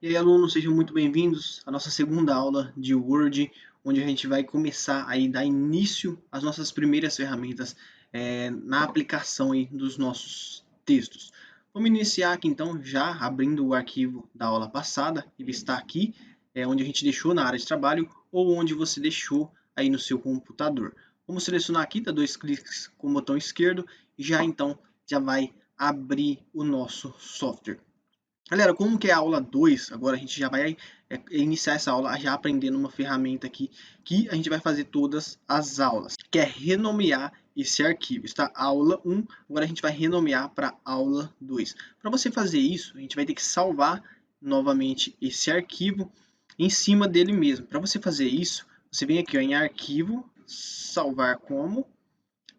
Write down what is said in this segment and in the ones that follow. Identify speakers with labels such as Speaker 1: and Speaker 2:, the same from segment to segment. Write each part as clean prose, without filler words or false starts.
Speaker 1: E aí, alunos, sejam muito bem-vindos à nossa segunda aula de Word, onde a gente vai começar a dar início às nossas primeiras ferramentas na aplicação aí dos nossos textos. Vamos iniciar aqui então, já abrindo o arquivo da aula passada. Ele está aqui, onde a gente deixou na área de trabalho ou onde você deixou aí no seu computador. Vamos selecionar aqui, dá 2 cliques com o botão esquerdo e já vai abrir o nosso software. Galera, como que é a aula 2, agora a gente já vai iniciar essa aula já aprendendo uma ferramenta aqui que a gente vai fazer todas as aulas, que é renomear esse arquivo. Está aula 1, agora a gente vai renomear para aula 2. Para você fazer isso, a gente vai ter que salvar novamente esse arquivo em cima dele mesmo. Para você fazer isso, você vem aqui ó, em arquivo, salvar como,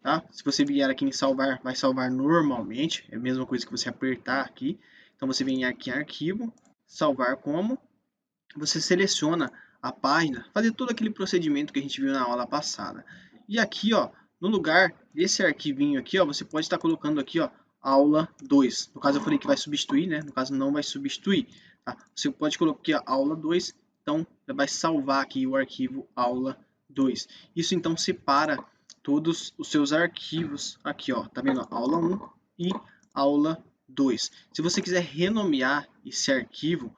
Speaker 1: tá? Se você vier aqui em salvar, vai salvar normalmente, é a mesma coisa que você apertar aqui. Então você vem aqui em arquivo, salvar como, você seleciona a página, fazer todo aquele procedimento que a gente viu na aula passada. E aqui, ó, no lugar desse arquivinho aqui, ó, você pode estar colocando aqui, ó, aula 2. No caso eu falei que vai substituir, né? No caso não vai substituir, tá? Você pode colocar aqui, ó, aula 2, então vai salvar aqui o arquivo aula 2. Isso então separa todos os seus arquivos aqui, ó, tá vendo? Aula 1 e aula 2. Se você quiser renomear esse arquivo,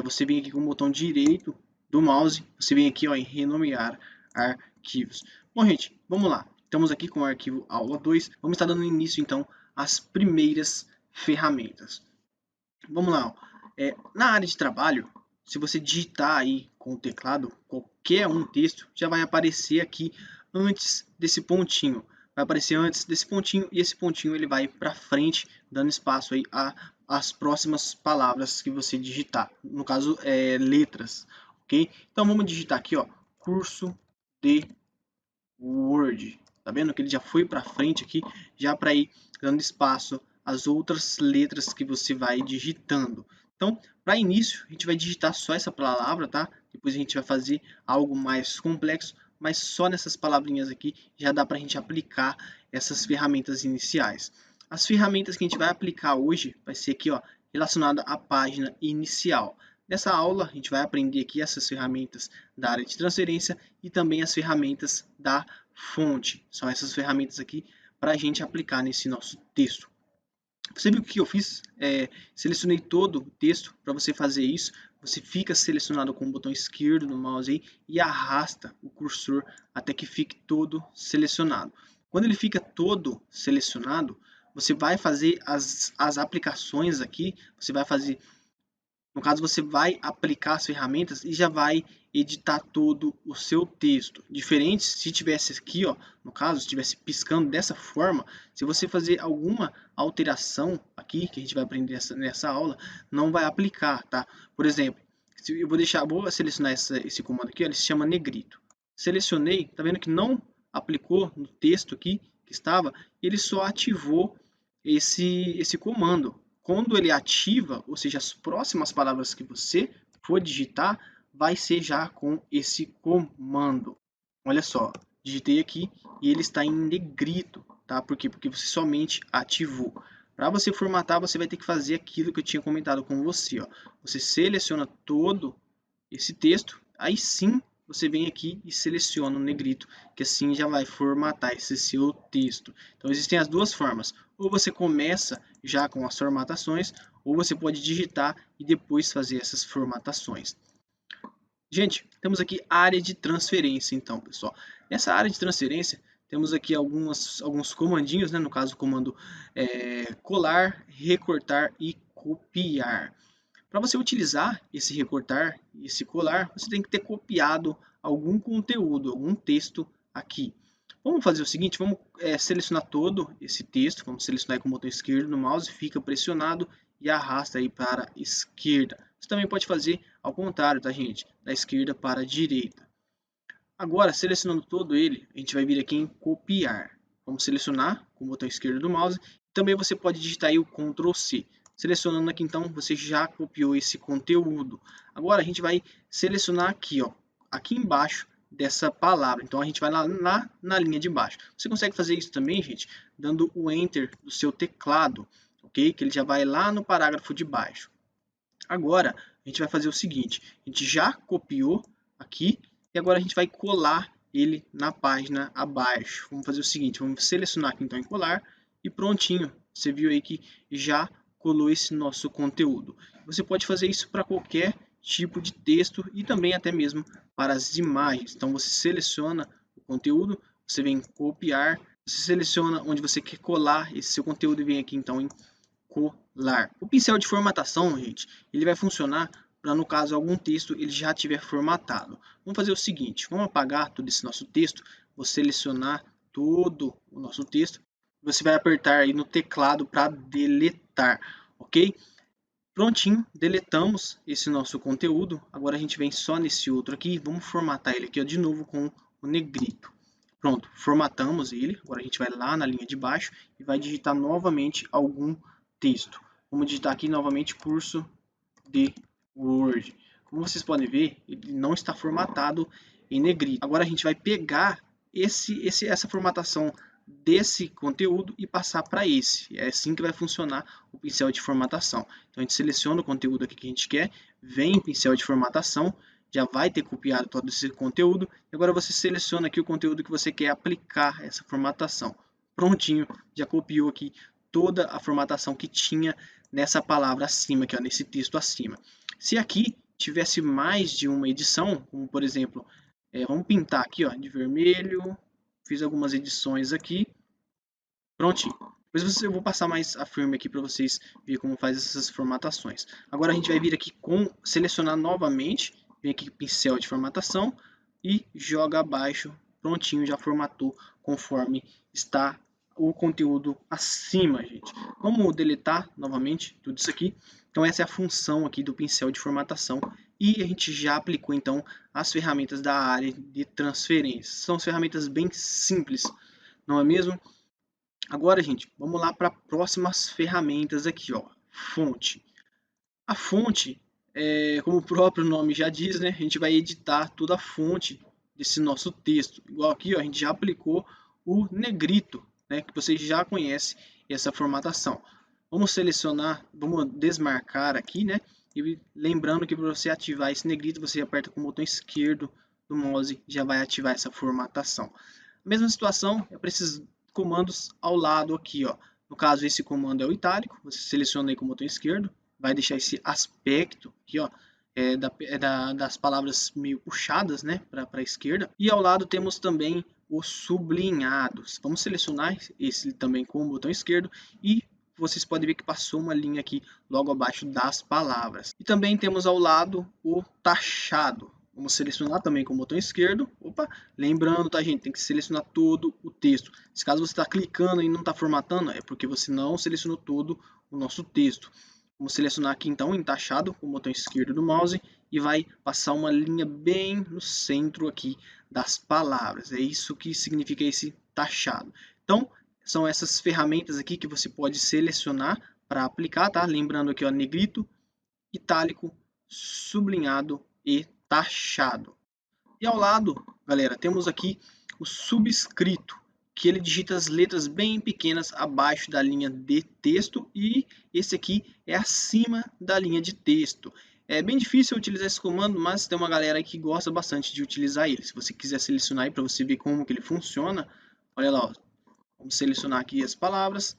Speaker 1: você vem aqui com o botão direito do mouse, você vem aqui ó, em renomear arquivos. Bom, gente, vamos lá. Estamos aqui com o arquivo aula 2. Vamos estar dando início, então, às primeiras ferramentas. Vamos lá. Ó. Na área de trabalho, se você digitar aí com o teclado qualquer um texto, já vai aparecer aqui antes desse pontinho. Vai aparecer antes desse pontinho e esse pontinho ele vai para frente, dando espaço aí às próximas palavras que você digitar. No caso, letras, ok? Então vamos digitar aqui, ó, curso de Word. Tá vendo que ele já foi para frente aqui, já para ir dando espaço às outras letras que você vai digitando. Então, para início, a gente vai digitar só essa palavra, tá? Depois a gente vai fazer algo mais complexo, mas só nessas palavrinhas aqui já dá para a gente aplicar essas ferramentas iniciais. As ferramentas que a gente vai aplicar hoje vai ser aqui, ó, relacionada à página inicial. Nessa aula, a gente vai aprender aqui essas ferramentas da área de transferência e também as ferramentas da fonte. São essas ferramentas aqui para a gente aplicar nesse nosso texto. Você viu o que eu fiz? Selecionei todo o texto. Para você fazer isso, você fica selecionado com o botão esquerdo do mouse aí e arrasta o cursor até que fique todo selecionado. Quando ele fica todo selecionado, você vai fazer as aplicações aqui, você vai fazer, no caso, você vai aplicar as ferramentas e já vai editar todo o seu texto. Diferente se tivesse aqui, ó, no caso, se estivesse piscando dessa forma, se você fazer alguma alteração aqui, que a gente vai aprender nessa aula, não vai aplicar, tá? Por exemplo, eu vou selecionar esse comando aqui, ó, ele se chama negrito. Selecionei, tá vendo que não aplicou no texto aqui que estava, ele só ativou esse comando. Quando ele ativa, ou seja, as próximas palavras que você for digitar, vai ser já com esse comando. Olha só, digitei aqui e ele está em negrito, tá? Por quê? Porque você somente ativou. Para você formatar, você vai ter que fazer aquilo que eu tinha comentado com você, ó. Você seleciona todo esse texto, aí sim você vem aqui e seleciona o negrito, que assim já vai formatar esse seu texto. Então existem as duas formas, ou você começa já com as formatações, ou você pode digitar e depois fazer essas formatações. Gente, temos aqui a área de transferência então, pessoal. Nessa área de transferência, temos aqui alguns comandinhos, né? No caso o comando colar, recortar e copiar. Para você utilizar esse recortar e esse colar, você tem que ter copiado algum conteúdo, algum texto aqui. Vamos fazer o seguinte, vamos selecionar todo esse texto, vamos selecionar com o botão esquerdo no mouse, fica pressionado e arrasta aí para a esquerda. Você também pode fazer ao contrário, tá gente? Da esquerda para a direita. Agora, selecionando todo ele, a gente vai vir aqui em copiar. Vamos selecionar com o botão esquerdo do mouse. Também você pode digitar aí o Ctrl C. Selecionando aqui, então, você já copiou esse conteúdo. Agora, a gente vai selecionar aqui, ó, aqui embaixo dessa palavra. Então, a gente vai lá na linha de baixo. Você consegue fazer isso também, gente, dando o Enter do seu teclado, ok? Que ele já vai lá no parágrafo de baixo. Agora, a gente vai fazer o seguinte, a gente já copiou aqui e agora a gente vai colar ele na página abaixo. Vamos fazer o seguinte, vamos selecionar aqui então em colar e prontinho. Você viu aí que já colou esse nosso conteúdo. Você pode fazer isso para qualquer tipo de texto e também até mesmo para as imagens. Então você seleciona o conteúdo, você vem copiar, você seleciona onde você quer colar esse seu conteúdo e vem aqui então em colar. O pincel de formatação, gente, ele vai funcionar para, no caso, algum texto ele já tiver formatado. Vamos fazer o seguinte, vamos apagar todo esse nosso texto, vou selecionar todo o nosso texto, você vai apertar aí no teclado para deletar, ok? Prontinho, deletamos esse nosso conteúdo, agora a gente vem só nesse outro aqui, vamos formatar ele aqui ó, de novo com o negrito. Pronto, formatamos ele, agora a gente vai lá na linha de baixo e vai digitar novamente algum texto. Vamos digitar aqui novamente curso de Word. Como vocês podem ver, ele não está formatado em negrito. Agora a gente vai pegar essa formatação desse conteúdo e passar para esse. É assim que vai funcionar o pincel de formatação. Então a gente seleciona o conteúdo aqui que a gente quer, vem em pincel de formatação, já vai ter copiado todo esse conteúdo. E agora você seleciona aqui o conteúdo que você quer aplicar essa formatação. Prontinho, já copiou aqui toda a formatação que tinha nessa palavra acima, aqui, ó, nesse texto acima. Se aqui tivesse mais de uma edição, como por exemplo, vamos pintar aqui ó, de vermelho, fiz algumas edições aqui, prontinho. Depois eu vou passar mais a firme aqui para vocês verem como faz essas formatações. Agora a gente vai vir aqui selecionar novamente, vem aqui pincel de formatação e joga abaixo, prontinho, já formatou conforme está o conteúdo acima, gente. Vamos deletar novamente tudo isso aqui. Então essa é a função aqui do pincel de formatação e a gente já aplicou então as ferramentas da área de transferência. São ferramentas bem simples, não é mesmo? Agora, gente, vamos lá para próximas ferramentas aqui, ó. Fonte. A fonte, como o próprio nome já diz, né? A gente vai editar toda a fonte desse nosso texto. Igual aqui, ó, a gente já aplicou o negrito, né? Que vocês já conhecem essa formatação. Vamos selecionar, vamos desmarcar aqui, né? E lembrando que para você ativar esse negrito, você aperta com o botão esquerdo do mouse, já vai ativar essa formatação. A mesma situação, é para esses comandos ao lado aqui, ó. No caso, esse comando é o itálico, você seleciona aí com o botão esquerdo, vai deixar esse aspecto aqui, ó, das palavras meio puxadas, né, para a esquerda. E ao lado temos também os sublinhados. Vamos selecionar esse também com o botão esquerdo e vocês podem ver que passou uma linha aqui logo abaixo das palavras. E também temos ao lado o taxado. Vamos selecionar também com o botão esquerdo. Opa, lembrando, tá, gente? Tem que selecionar todo o texto. Se caso você está clicando e não está formatando, é porque você não selecionou todo o nosso texto. Vamos selecionar aqui então em taxado com o botão esquerdo do mouse e vai passar uma linha bem no centro aqui das palavras. É isso que significa esse taxado. Então, são essas ferramentas aqui que você pode selecionar para aplicar, tá? Lembrando aqui, ó, negrito, itálico, sublinhado e taxado. E ao lado, galera, temos aqui o subscrito, que ele digita as letras bem pequenas abaixo da linha de texto e esse aqui é acima da linha de texto. É bem difícil utilizar esse comando, mas tem uma galera aí que gosta bastante de utilizar ele. Se você quiser selecionar aí para você ver como que ele funciona, olha lá, ó. Vamos selecionar aqui as palavras.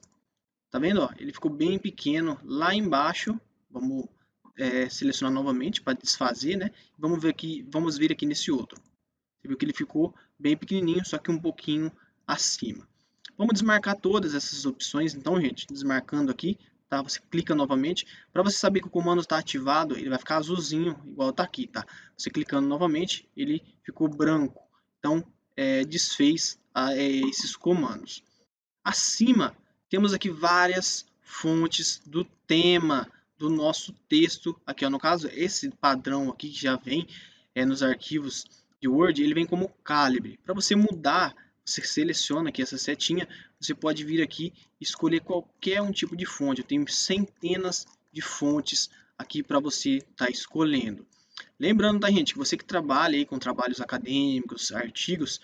Speaker 1: Tá vendo? Ó? Ele ficou bem pequeno lá embaixo. Vamos selecionar novamente para desfazer, né? Vamos vir aqui nesse outro. Você viu que ele ficou bem pequenininho, só que um pouquinho acima. Vamos desmarcar todas essas opções, então, gente, desmarcando aqui, tá? Você clica novamente, para você saber que o comando está ativado, ele vai ficar azulzinho, igual está aqui, tá? Você clicando novamente, ele ficou branco, então desfez esses comandos. Acima, temos aqui várias fontes do tema do nosso texto, aqui ó, no caso, esse padrão aqui que já vem nos arquivos de Word, ele vem como calibre. Para você mudar, você seleciona aqui essa setinha, você pode vir aqui e escolher qualquer um tipo de fonte. Eu tenho centenas de fontes aqui para você estar escolhendo. Lembrando, tá, gente, que você que trabalha aí com trabalhos acadêmicos, artigos,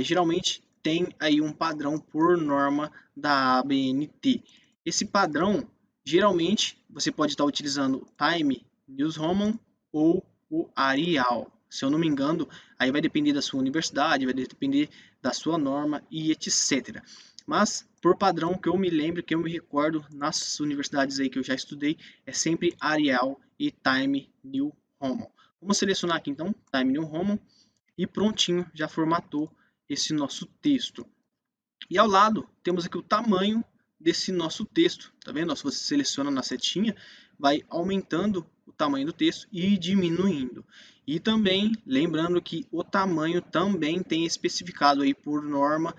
Speaker 1: geralmente tem aí um padrão por norma da ABNT. Esse padrão, geralmente, você pode estar utilizando time News Roman ou o Arial. Se eu não me engano, aí vai depender da sua universidade, vai depender da sua norma e etc. Mas, por padrão, que eu me lembro, que eu me recordo, nas universidades aí que eu já estudei, é sempre Arial e Time New Roman. Vamos selecionar aqui então, Time New Roman, e prontinho, já formatou esse nosso texto. E ao lado, temos aqui o tamanho desse nosso texto, tá vendo? Se você seleciona na setinha, vai aumentando o tamanho do texto e diminuindo. E também, lembrando que o tamanho também tem especificado aí por norma,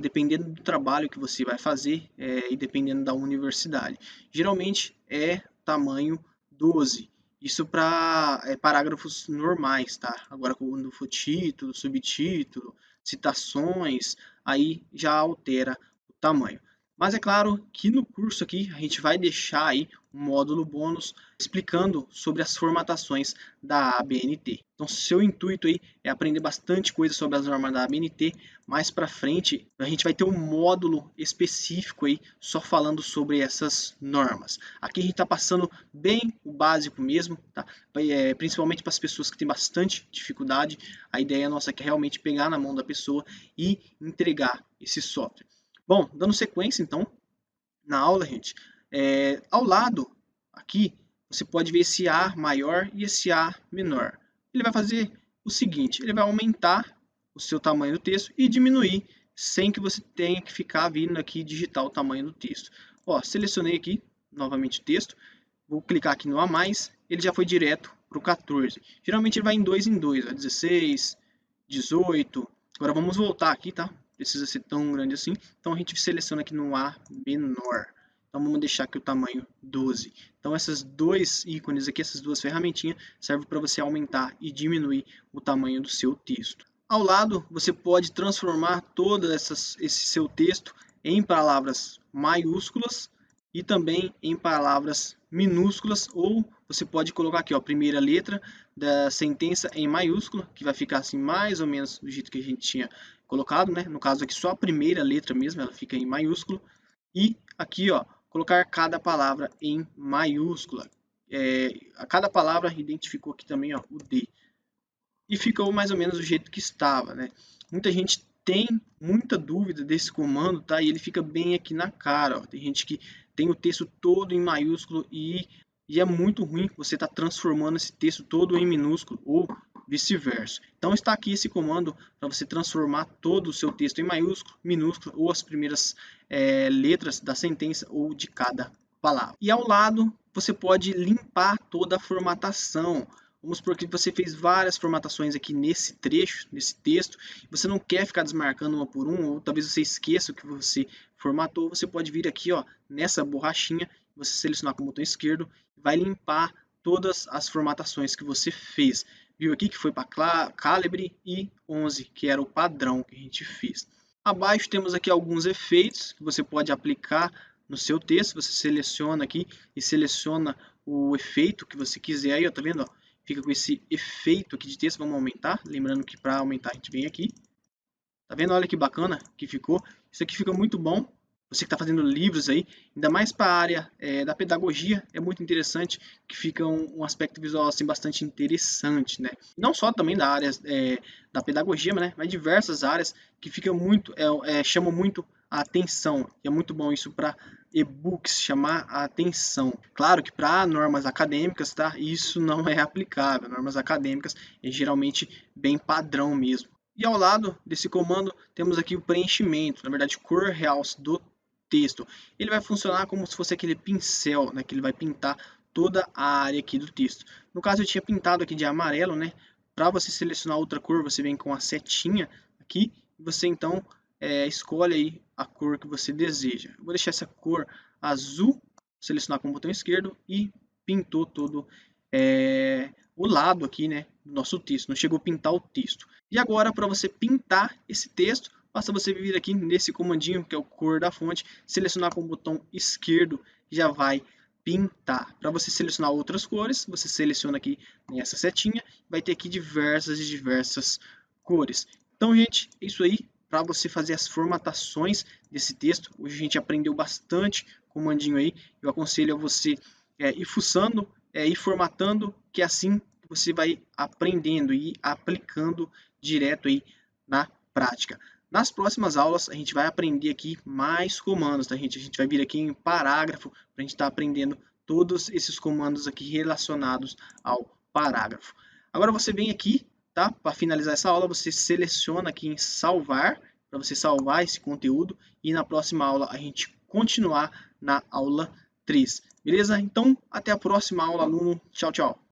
Speaker 1: dependendo do trabalho que você vai fazer e dependendo da universidade. Geralmente é tamanho 12. Isso para parágrafos normais, tá? Agora, quando for título, subtítulo, citações, aí já altera o tamanho. Mas é claro que no curso aqui a gente vai deixar aí um módulo bônus explicando sobre as formatações da ABNT. Então, seu intuito aí é aprender bastante coisa sobre as normas da ABNT. Mais para frente, a gente vai ter um módulo específico aí só falando sobre essas normas. Aqui a gente está passando bem o básico mesmo, tá? Principalmente para as pessoas que têm bastante dificuldade. A ideia nossa é realmente pegar na mão da pessoa e entregar esse software. Bom, dando sequência então na aula, gente, ao lado aqui você pode ver esse A maior e esse A menor. Ele vai fazer o seguinte, ele vai aumentar o seu tamanho do texto e diminuir sem que você tenha que ficar vindo aqui digitar o tamanho do texto. Ó, selecionei aqui novamente o texto, vou clicar aqui no A+, ele já foi direto para o 14. Geralmente ele vai em 2 em 2, 16, 18. Agora vamos voltar aqui, tá? Precisa ser tão grande assim. Então a gente seleciona aqui no A menor. Então vamos deixar aqui o tamanho 12. Então esses dois ícones aqui, essas duas ferramentinhas, servem para você aumentar e diminuir o tamanho do seu texto. Ao lado, você pode transformar todo esse seu texto em palavras maiúsculas e também em palavras minúsculas, ou você pode colocar aqui, ó, a primeira letra da sentença em maiúscula, que vai ficar assim mais ou menos do jeito que a gente tinha colocado, né? No caso aqui só a primeira letra mesmo, ela fica em maiúsculo. E aqui, ó, colocar cada palavra em maiúscula. A cada palavra identificou aqui também, ó, o D. E ficou mais ou menos do jeito que estava, né? Muita gente tem muita dúvida desse comando, tá? E ele fica bem aqui na cara, ó. Tem gente que tem o texto todo em maiúsculo e é muito ruim você estar transformando esse texto todo em minúsculo ou vice-versa. Então está aqui esse comando para você transformar todo o seu texto em maiúsculo, minúsculo ou as primeiras letras da sentença ou de cada palavra. E ao lado você pode limpar toda a formatação. Vamos supor que você fez várias formatações aqui nesse trecho, nesse texto, você não quer ficar desmarcando uma por uma, ou talvez você esqueça o que você formatou, você pode vir aqui, ó, nessa borrachinha, você selecionar com o botão esquerdo, vai limpar todas as formatações que você fez. Viu aqui que foi para Calibre e 11, que era o padrão que a gente fez. Abaixo temos aqui alguns efeitos que você pode aplicar no seu texto, você seleciona aqui e seleciona o efeito que você quiser aí, ó, tá vendo, ó? Fica com esse efeito aqui de texto, vamos aumentar, lembrando que para aumentar a gente vem aqui, tá vendo? Olha que bacana que ficou, isso aqui fica muito bom, você que está fazendo livros aí, ainda mais para a área da pedagogia, é muito interessante, que fica um aspecto visual assim bastante interessante, né? Não só também da área da pedagogia, mas diversas áreas que fica muito, chamam muito a atenção, e é muito bom isso para e-books, chamar a atenção. Claro que para normas acadêmicas, tá? Isso não é aplicável. Normas acadêmicas é geralmente bem padrão mesmo. E ao lado desse comando temos aqui o preenchimento, na verdade, cor realce do texto. Ele vai funcionar como se fosse aquele pincel, né? Que ele vai pintar toda a área aqui do texto. No caso, eu tinha pintado aqui de amarelo, né? Para você selecionar outra cor, você vem com a setinha aqui e você então escolhe aí a cor que você deseja. Eu vou deixar essa cor azul, selecionar com o botão esquerdo e pintou todo o lado aqui, né, do nosso texto. Não chegou a pintar o texto. E agora, para você pintar esse texto, basta você vir aqui nesse comandinho, que é o cor da fonte, selecionar com o botão esquerdo, já vai pintar. Para você selecionar outras cores, você seleciona aqui nessa setinha, vai ter aqui diversas cores. Então, gente, é isso aí para você fazer as formatações desse texto. Hoje a gente aprendeu bastante comandinho aí. Eu aconselho a você ir fuçando ir formatando, que assim você vai aprendendo e aplicando direto aí na prática. Nas próximas aulas, a gente vai aprender aqui mais comandos, tá, gente? A gente vai vir aqui em parágrafo, para a gente estar aprendendo todos esses comandos aqui relacionados ao parágrafo. Agora você vem aqui, tá? Para finalizar essa aula, você seleciona aqui em salvar, para você salvar esse conteúdo, e na próxima aula a gente continuar na aula 3. Beleza? Então, até a próxima aula, aluno. Tchau, tchau.